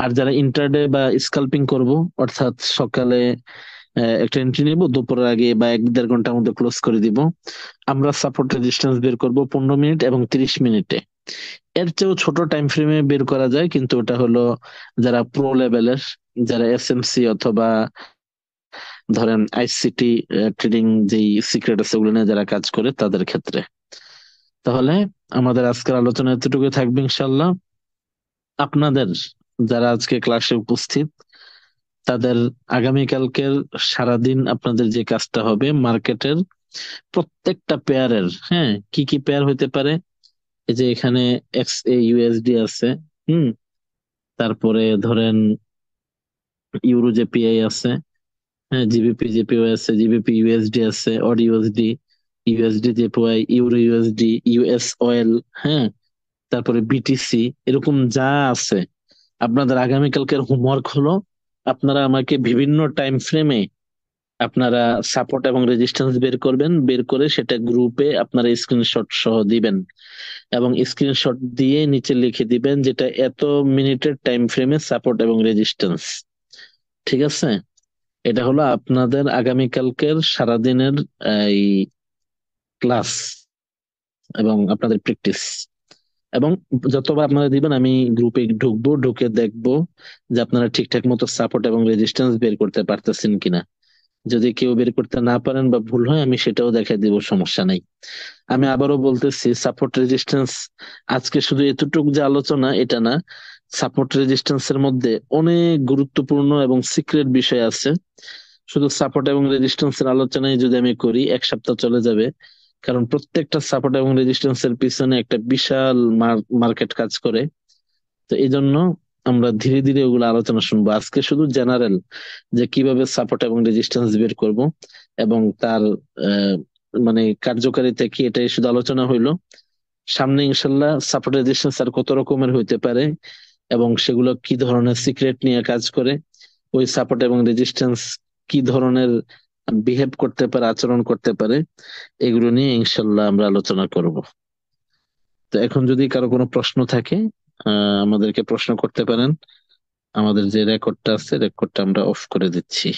আর যারা ইন্টারডে বা স্কাল্পিং করব, অর্থাৎ সকালে একটা এন্ট্রি নিব, দুপুরের আগে বা 1-1.5 ঘন্টার মধ্যে ক্লোজ করে দিব, আমরা সাপোর্ট রেজিস্ট্যান্স বের করব 15 মিনিট এবং 30 মিনিটে। এর চেয়েও ছোট টাইম ফ্রেমে বের করা যায়, কিন্তু ওটা হলো যারা প্রো লেভেলের, যারা এসএমসি অথবা ধরেন আইসিটি ট্রেডিং যেই সিক্রেট আছে ওগুলো নিয়ে যারা কাজ করে তাদের ক্ষেত্রে। তাহলে আমাদের আজকের আলোচনা এতটুকু থাকবে ইনশাল্লাহ। আপনাদের যারা আজকে ক্লাসে উপস্থিত, তাদের আগামীকালকের সারাদিন আপনাদের যে কাজটা হবে, মার্কেটের প্রত্যেকটা পেয়ারের, হ্যাঁ, কি কি পেয়ার হইতে পারে, এই যে এখানে এক্স এ ইউএসডি আছে, হুম, তারপরে ধরেন ইউরো জেপিআই আছে, হ্যাঁ, জিবিপি জেপিওয়াই আছে, জিবিপি ইউএসডি আছে, odd USD, USD JPY, euro USD, US oil, হ্যাঁ, তারপরে বিটিসি, এরকম যা আছে। আপনাদের আগামীকালকের হোমওয়ার্ক হলো আপনারা আমাকে বিভিন্ন টাইম ফ্রেমে আপনারা সাপোর্ট এবং রেজিস্ট্যান্স বের করবেন, বের করে সেটা গ্রুপে আপনারা স্ক্রিনশট সহ দিবেন, এবং স্ক্রিনশট দিয়ে নিচে লিখে দিবেন যেটা এত মিনিটের টাইম ফ্রেমে সাপোর্ট এবং রেজিস্ট্যান্স। ঠিক আছে? এটা হলো আপনাদের আগামীকালকের সারাদিনের এই ক্লাস এবং আপনাদের প্র্যাকটিস। এবং যতবার আপনারা দিবেন আমি গ্রুপে ঢুকবো, ঢুকে দেখবো যে আপনারা ঠিকঠাক মতো সাপোর্ট এবং রেজিস্ট্যান্স বের করতে পারতেছেন কিনা। যদি কেউ বের করতে না পারেন বা ভুল হয়, আমি সেটাও দেখাই দিব, সমস্যা নাই। আমি আবারও বলতেছি, সাপোর্ট রেজিস্ট্যান্স আজকে শুধু এতটুকু যে আলোচনা এটা না, সাপোর্ট রেজিস্ট্যান্স এর মধ্যে অনেক গুরুত্বপূর্ণ এবং সিক্রেট বিষয় আছে। শুধু সাপোর্ট এবং রেজিস্ট্যান্স এর আলোচনায় যদি আমি করি 1 সপ্তাহ চলে যাবে, কারণ প্রত্যেকটা সাপোর্ট এবং রেজিস্ট্যান্স এর পিছনে একটা বিশাল মার্কেট কাজ করে। তো এই জন্য আমরা ধীরে ধীরে ওগুলো আলোচনা শুনবো। আজকে শুধু জেনারেল যে কিভাবে সাপোর্ট এবং রেজিস্ট্যান্স বের করব এবং তার আহ, মানে কার্যকারিতা কি, এটাই শুধু আলোচনা হইলো। সামনে ইনশাল্লাহ সাপোর্ট রেজিস্ট্যান্স আর কত রকমের হইতে পারে, এবং সেগুলো কি ধরনের সিক্রেট নিয়ে কাজ করে, ওই সাপোর্ট এবং রেজিস্ট্যান্স কি ধরনের বিহেভ করতে পারে, আচরণ করতে পারে, এগুলো নিয়ে ইনশাল্লাহ আমরা আলোচনা করব। তো এখন যদি কারো কোনো প্রশ্ন থাকে, আমাদেরকে প্রশ্ন করতে পারেন। আমাদের যে রেকর্ডটা আছে, রেকর্ডটা আমরা অফ করে দিচ্ছি।